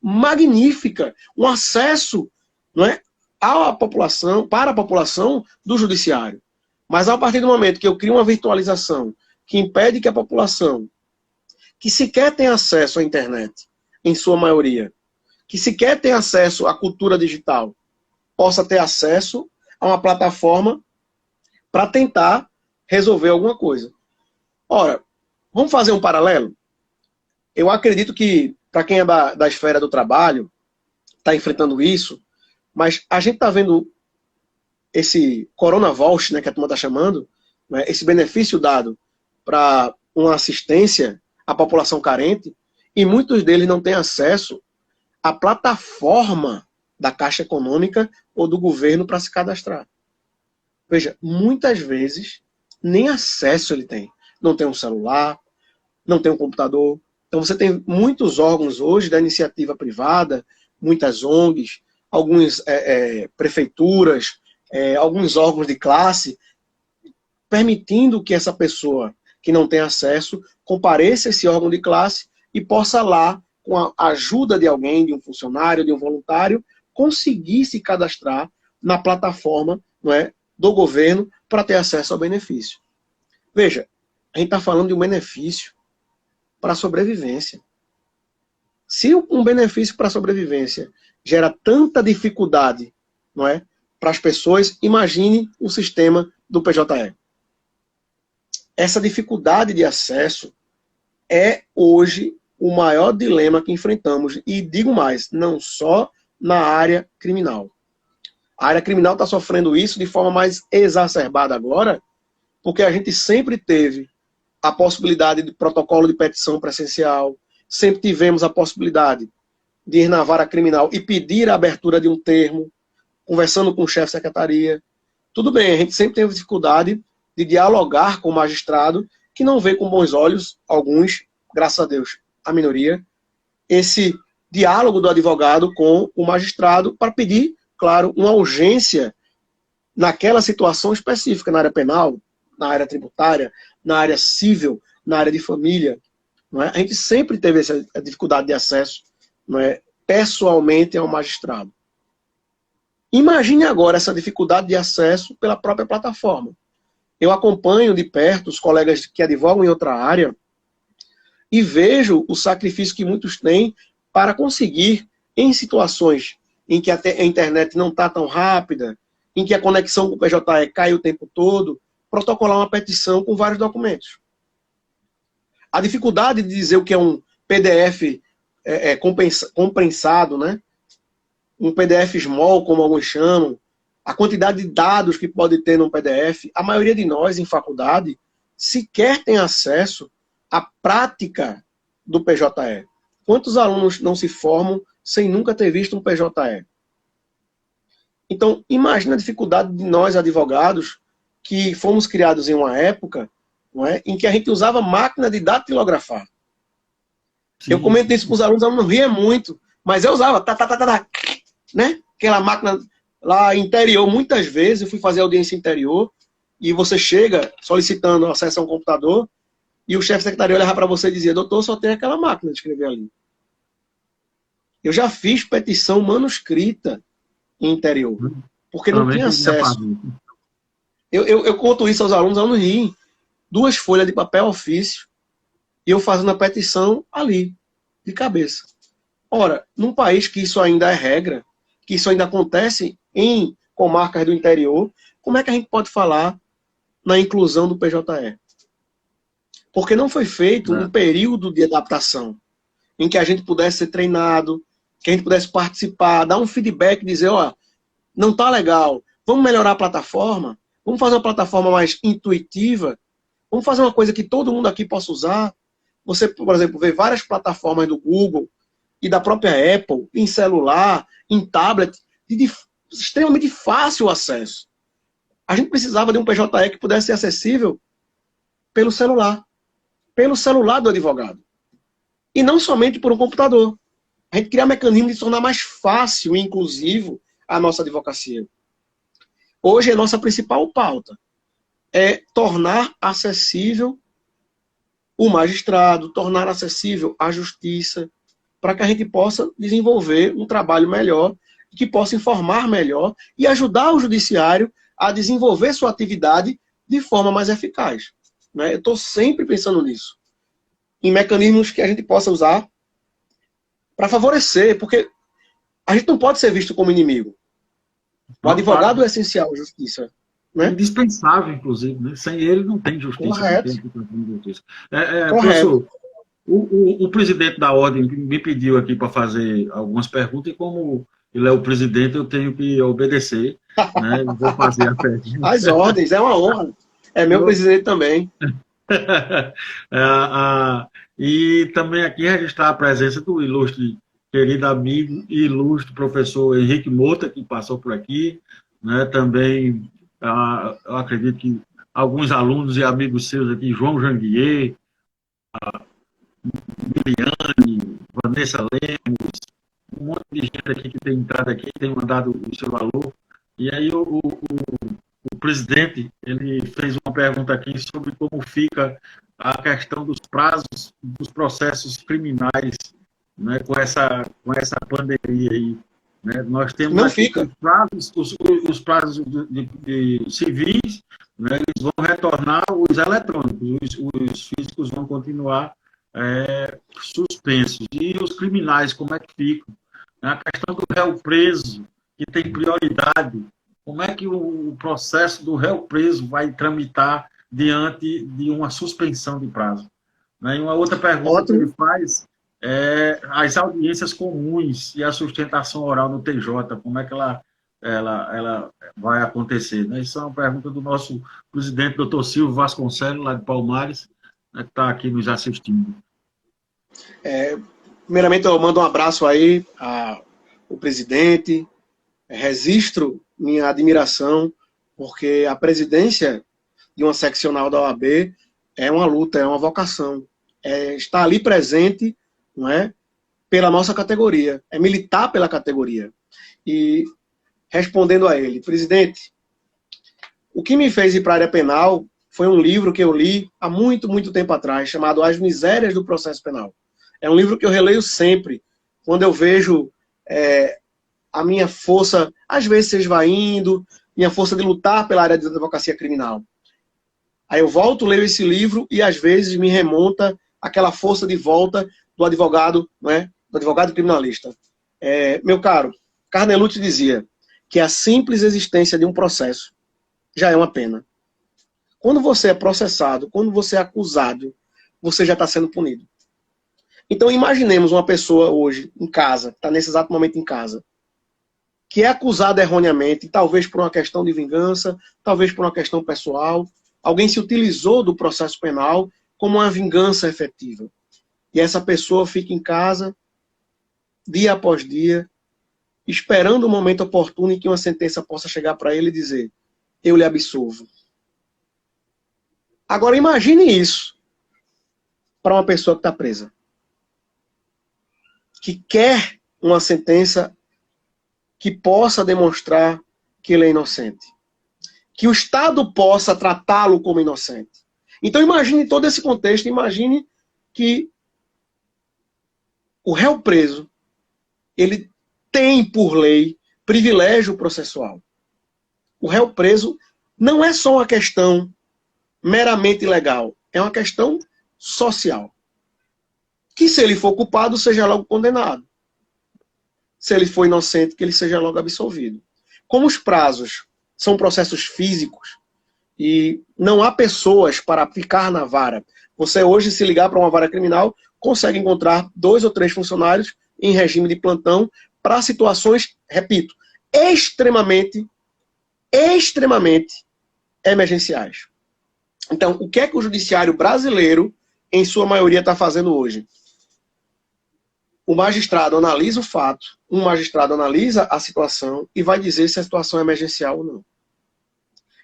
magnífica, um acesso, não é, à população, para a população do judiciário. Mas a partir do momento que eu crio uma virtualização que impede que a população, que sequer tem acesso à internet, em sua maioria, que sequer tem acesso à cultura digital, possa ter acesso a uma plataforma para tentar resolver alguma coisa. Ora, vamos fazer um paralelo? Eu acredito que, para quem é da esfera do trabalho, está enfrentando isso, mas a gente está vendo esse coronavoucher, né, que a turma está chamando, né, esse benefício dado para uma assistência à população carente, e muitos deles não têm acesso à plataforma da Caixa Econômica ou do governo para se cadastrar. Veja, muitas vezes nem acesso ele tem. Não tem um celular, não tem um computador. Então você tem muitos órgãos hoje da iniciativa privada, muitas ONGs, algumas prefeituras, alguns órgãos de classe, permitindo que essa pessoa que não tem acesso compareça a esse órgão de classe e possa lá, com a ajuda de alguém, de um funcionário, de um voluntário, conseguir se cadastrar na plataforma, não é, do governo para ter acesso ao benefício. Veja, a gente está falando de um benefício para a sobrevivência. Se um benefício para a sobrevivência gera tanta dificuldade, não é, para as pessoas, imagine o sistema do PJE. Essa dificuldade de acesso é hoje o maior dilema que enfrentamos. E digo mais, não só na área criminal. A área criminal está sofrendo isso de forma mais exacerbada agora, porque a gente sempre teve a possibilidade de protocolo de petição presencial, sempre tivemos a possibilidade de ir na vara criminal e pedir a abertura de um termo, conversando com o chefe de secretaria. Tudo bem, a gente sempre teve dificuldade de dialogar com o magistrado, que não vê com bons olhos, alguns, graças a Deus, a minoria, esse diálogo do advogado com o magistrado para pedir, claro, uma urgência naquela situação específica, na área penal, na área tributária, na área civil, na área de família. Não é? A gente sempre teve essa dificuldade de acesso, não é, pessoalmente ao magistrado. Imagine agora essa dificuldade de acesso pela própria plataforma. Eu acompanho de perto os colegas que advogam em outra área e vejo o sacrifício que muitos têm para conseguir, em situações em que a internet não está tão rápida, em que a conexão com o PJE cai o tempo todo, protocolar uma petição com vários documentos. A dificuldade de dizer o que é um PDF comprensado, né? Um PDF small, como alguns chamam, a quantidade de dados que pode ter num PDF, a maioria de nós em faculdade sequer tem acesso à prática do PJE. Quantos alunos não se formam sem nunca ter visto um PJE? Então, imagina a dificuldade de nós, advogados, que fomos criados em uma época, não é, em que a gente usava máquina de datilografar. Sim. Eu comento isso para os alunos não ria muito, mas eu usava, né? Aquela máquina lá interior, muitas vezes, eu fui fazer audiência interior, e você chega solicitando acesso a um computador, e o chefe de secretaria olhava para você e dizia, doutor, só tem aquela máquina de escrever ali. Eu já fiz petição manuscrita em interior, porque não tinha acesso. Eu conto isso aos alunos riem. 2 folhas de papel ofício, e eu fazendo a petição ali, de cabeça. Ora, num país que isso ainda é regra, que isso ainda acontece em comarcas do interior, como é que a gente pode falar na inclusão do PJE? Porque não foi feito um período de adaptação em que a gente pudesse ser treinado, que a gente pudesse participar, dar um feedback, dizer, ó, não tá legal, vamos melhorar a plataforma, vamos fazer uma plataforma mais intuitiva, vamos fazer uma coisa que todo mundo aqui possa usar. Você, por exemplo, vê várias plataformas do Google e da própria Apple, em celular, em tablet, de extremamente fácil acesso. A gente precisava de um PJE que pudesse ser acessível pelo celular do advogado. E não somente por um computador. A gente criar mecanismo de tornar mais fácil e inclusivo a nossa advocacia. Hoje, a nossa principal pauta é tornar acessível o magistrado, tornar acessível a justiça, para que a gente possa desenvolver um trabalho melhor, que possa informar melhor e ajudar o judiciário a desenvolver sua atividade de forma mais eficaz. Né? Eu estou sempre pensando nisso, em mecanismos que a gente possa usar para favorecer, porque a gente não pode ser visto como inimigo. O advogado é essencial à justiça. Né? Indispensável, inclusive. Né? Sem ele não tem justiça. Correto. Não tem justiça. Professor, o presidente da ordem me pediu aqui para fazer algumas perguntas, e como ele é o presidente, eu tenho que obedecer. Né? Vou fazer a pergunta. As ordens, é uma honra. É meu presidente também. E também aqui registrar a presença do ilustre, querido amigo e ilustre professor Henrique Mota, que passou por aqui. Né? Também, eu acredito que alguns alunos e amigos seus aqui, João Janguier, Miliane, Vanessa Lemos, um monte de gente aqui que tem entrado aqui, tem mandado o seu alô. E aí o presidente, ele fez uma pergunta aqui sobre como fica a questão dos prazos dos processos criminais, né, com essa pandemia aí. Né? Nós temos não aqui fica. Os prazos de civis, né, eles vão retornar os eletrônicos, os físicos vão continuar suspensos. E os criminais, como é que ficam? A questão do réu preso, que tem prioridade, como é que o processo do réu preso vai tramitar diante de uma suspensão de prazo? Né? E uma outra pergunta que ele faz é as audiências comuns e a sustentação oral no TJ, como é que ela vai acontecer? Né? Isso é uma pergunta do nosso presidente, doutor Silvio Vasconcelos, lá de Palmares, né, que está aqui nos assistindo. Primeiramente, eu mando um abraço aí ao presidente, registro minha admiração, porque a presidência de uma seccional da OAB é uma luta, é uma vocação. É estar ali presente, não é, pela nossa categoria, é militar pela categoria. E respondendo a ele, presidente, o que me fez ir para a área penal foi um livro que eu li há muito, muito tempo atrás, chamado As Misérias do Processo Penal. É um livro que eu releio sempre, quando eu vejo a minha força, às vezes se esvaindo, minha força de lutar pela área da advocacia criminal. Aí eu volto, leio esse livro e às vezes me remonta aquela força de volta do advogado, né, do advogado criminalista. Meu caro, Carnelucci dizia que a simples existência de um processo já é uma pena. Quando você é processado, quando você é acusado, você já está sendo punido. Então imaginemos uma pessoa hoje em casa, está nesse exato momento em casa, que é acusada erroneamente, talvez por uma questão de vingança, talvez por uma questão pessoal. Alguém se utilizou do processo penal como uma vingança efetiva. E essa pessoa fica em casa, dia após dia, esperando o momento oportuno em que uma sentença possa chegar para ele e dizer: eu lhe absolvo. Agora imagine isso para uma pessoa que está presa, que quer uma sentença que possa demonstrar que ele é inocente, que o Estado possa tratá-lo como inocente. Então imagine todo esse contexto, imagine que o réu preso, ele tem por lei privilégio processual. O réu preso não é só uma questão meramente legal, é uma questão social. Que se ele for culpado, seja logo condenado. Se ele for inocente, que ele seja logo absolvido. Como os prazos são processos físicos e não há pessoas para ficar na vara, você hoje, se ligar para uma vara criminal, consegue encontrar 2 ou 3 funcionários em regime de plantão para situações, repito, extremamente emergenciais. Então, o que é que o judiciário brasileiro, em sua maioria, está fazendo hoje? O magistrado analisa o fato, um magistrado analisa a situação e vai dizer se a situação é emergencial ou não.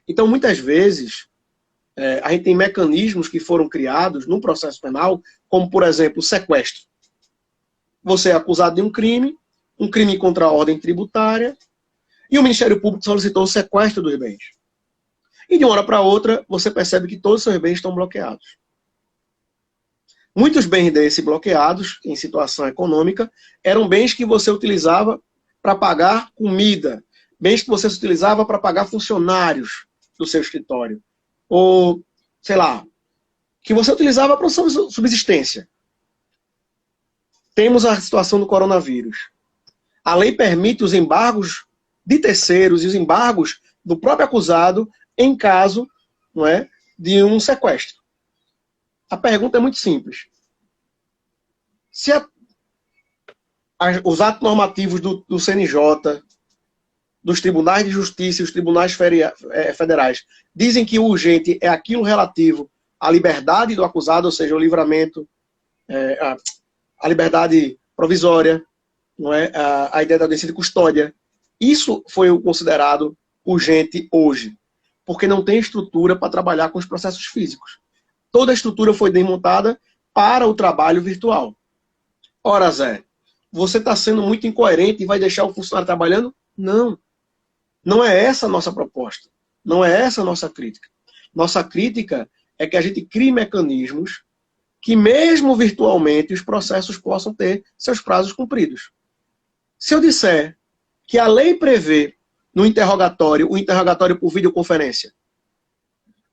Então, muitas vezes, a gente tem mecanismos que foram criados no processo penal, como, por exemplo, o sequestro. Você é acusado de um crime contra a ordem tributária, e o Ministério Público solicitou o sequestro dos bens. E de uma hora para outra, você percebe que todos os seus bens estão bloqueados. Muitos bens desses bloqueados, em situação econômica, eram bens que você utilizava para pagar comida, bens que você utilizava para pagar funcionários do seu escritório, ou, sei lá, que você utilizava para sua subsistência. Temos a situação do coronavírus. A lei permite os embargos de terceiros e os embargos do próprio acusado em caso, não é, de um sequestro. A pergunta é muito simples. Se os atos normativos do CNJ, dos tribunais de justiça e os tribunais federais dizem que o urgente é aquilo relativo à liberdade do acusado, ou seja, o livramento, a liberdade provisória, não é, a ideia da audiência de custódia, isso foi considerado urgente hoje, porque não tem estrutura para trabalhar com os processos físicos. Toda a estrutura foi desmontada para o trabalho virtual. Ora, Zé, você está sendo muito incoerente e vai deixar o funcionário trabalhando? Não. Não é essa a nossa proposta. Não é essa a nossa crítica. Nossa crítica é que a gente crie mecanismos que, mesmo virtualmente, os processos possam ter seus prazos cumpridos. Se eu disser que a lei prevê no interrogatório, o interrogatório por videoconferência,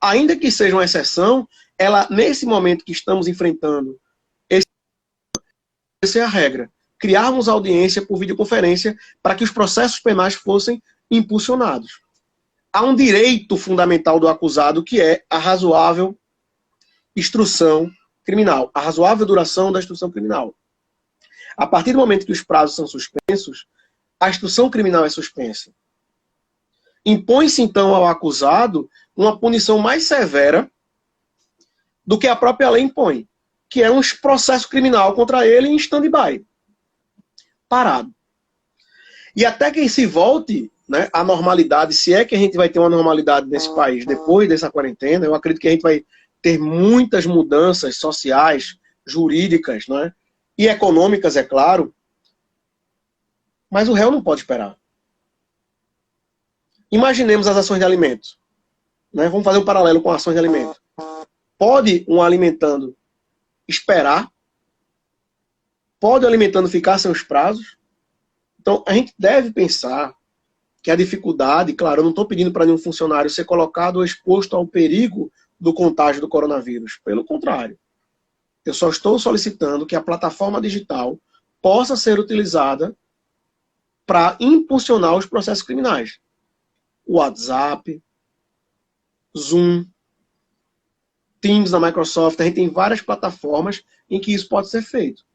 ainda que seja uma exceção, ela, nesse momento que estamos enfrentando, essa é a regra. Criarmos audiência por videoconferência para que os processos penais fossem impulsionados. Há um direito fundamental do acusado, que é a razoável instrução criminal, a razoável duração da instrução criminal. A partir do momento que os prazos são suspensos, a instrução criminal é suspensa. Impõe-se, então, ao acusado uma punição mais severa do que a própria lei impõe, que é um processo criminal contra ele em stand-by, parado. E até que se volte, né, à normalidade, se é que a gente vai ter uma normalidade nesse país depois dessa quarentena, eu acredito que a gente vai ter muitas mudanças sociais, jurídicas, né, e econômicas, é claro, mas o réu não pode esperar. Imaginemos as ações de alimentos. Né? Vamos fazer um paralelo com ações de alimentos. Pode um alimentando esperar? Pode o alimentando ficar sem os prazos? Então, a gente deve pensar que a dificuldade, claro, eu não estou pedindo para nenhum funcionário ser colocado ou exposto ao perigo do contágio do coronavírus. Pelo contrário. Eu só estou solicitando que a plataforma digital possa ser utilizada para impulsionar os processos criminais. WhatsApp, Zoom, Teams da Microsoft, a gente tem várias plataformas em que isso pode ser feito.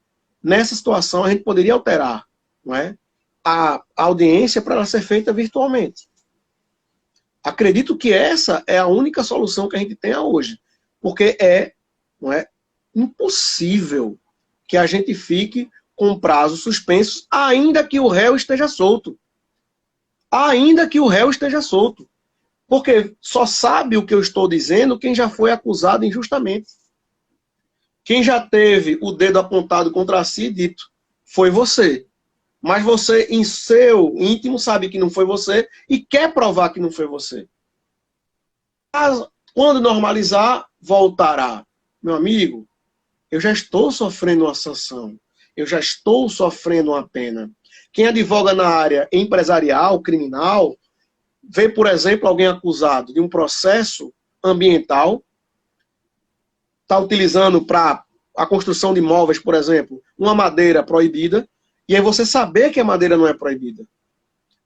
Nessa situação, a gente poderia alterar, não é, a audiência para ela ser feita virtualmente. Acredito que essa é a única solução que a gente tem hoje, porque não é impossível que a gente fique com prazos suspensos, ainda que o réu esteja solto. Ainda que o réu esteja solto. Porque só sabe o que eu estou dizendo quem já foi acusado injustamente. Quem já teve o dedo apontado contra si e dito, foi você. Mas você, em seu íntimo, sabe que não foi você e quer provar que não foi você. Mas, quando normalizar, voltará. Meu amigo, eu já estou sofrendo uma sanção. Eu já estou sofrendo uma pena. Quem advoga na área empresarial, criminal, vê, por exemplo, alguém acusado de um processo ambiental, está utilizando para a construção de imóveis, por exemplo, uma madeira proibida, e aí você saber que a madeira não é proibida.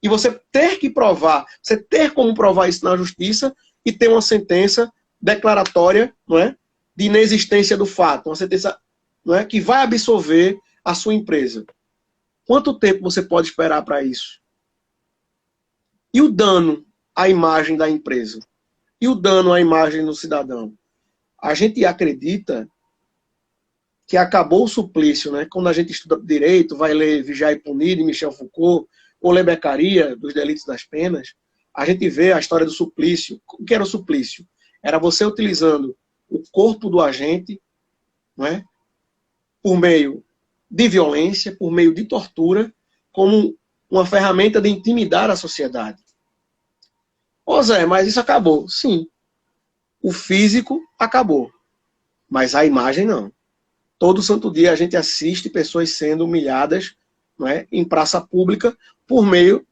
E você ter que provar, você ter como provar isso na justiça e ter uma sentença declaratória, não é, de inexistência do fato, uma sentença, não é, que vai absolver a sua empresa. Quanto tempo você pode esperar para isso? E o dano à imagem da empresa? E o dano à imagem do cidadão? A gente acredita que acabou o suplício, né? Quando a gente estuda direito, vai ler Vigiar e Punir, de Michel Foucault, ou ler Beccaria, dos Delitos das Penas, a gente vê a história do suplício. O que era o suplício? Era você utilizando o corpo do agente, não é? Por meio de violência, por meio de tortura, como uma ferramenta de intimidar a sociedade. Ô Zé, mas isso acabou. Sim, o físico acabou, mas a imagem não. Todo santo dia a gente assiste pessoas sendo humilhadas, não é, em praça pública por meio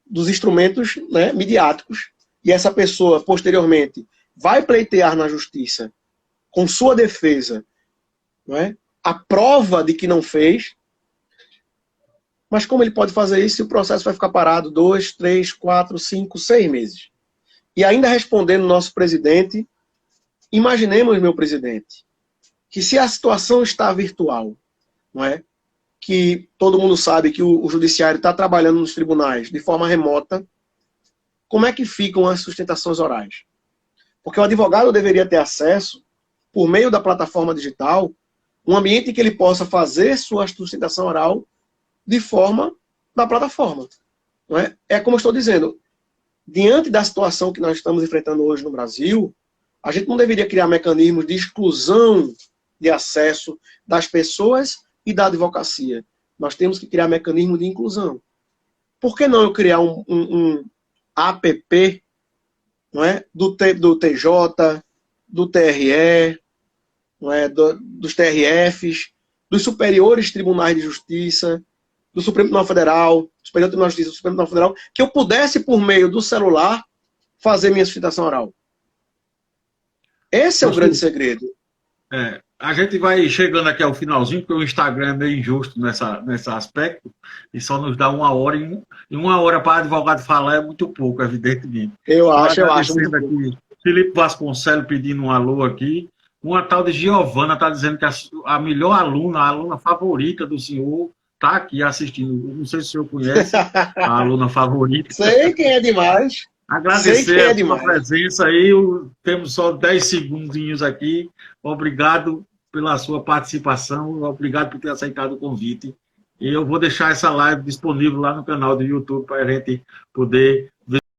dos instrumentos, né, midiáticos. E essa pessoa, posteriormente, vai pleitear na justiça com sua defesa, não é, a prova de que não fez, mas como ele pode fazer isso se o processo vai ficar parado 2, 3, 4, 5, 6 meses? E ainda respondendo nosso presidente, imaginemos, meu presidente, que se a situação está virtual, não é? Que todo mundo sabe que o judiciário está trabalhando nos tribunais de forma remota, como é que ficam as sustentações orais? Porque o advogado deveria ter acesso, por meio da plataforma digital, um ambiente em que ele possa fazer sua sustentação oral de forma da plataforma. Não é? É como eu estou dizendo, diante da situação que nós estamos enfrentando hoje no Brasil, a gente não deveria criar mecanismos de exclusão de acesso das pessoas e da advocacia. Nós temos que criar mecanismos de inclusão. Por que não eu criar um app, não é? do TJ, do TRE, não é? dos TRFs, dos superiores tribunais de justiça, do Supremo Tribunal Federal, Superior Tribunal de Justiça, do Supremo Tribunal Federal, que eu pudesse, por meio do celular, fazer minha sustentação oral. Esse é o grande segredo. A gente vai chegando aqui ao finalzinho, porque o Instagram é meio injusto nesse aspecto, e só nos dá 1 hora, e 1 hora para advogado falar é muito pouco, evidentemente. Eu acho muito aqui, pouco. Felipe Vasconcelos pedindo um alô aqui. Uma tal de Giovana está dizendo que a melhor aluna, a aluna favorita do senhor, está aqui assistindo. Não sei se o senhor conhece a aluna favorita. Sei quem é demais. Agradecer a sua presença aí. Temos só 10 segundinhos aqui. Obrigado pela sua participação, obrigado por ter aceitado o convite. E eu vou deixar essa live disponível lá no canal do YouTube para a gente poder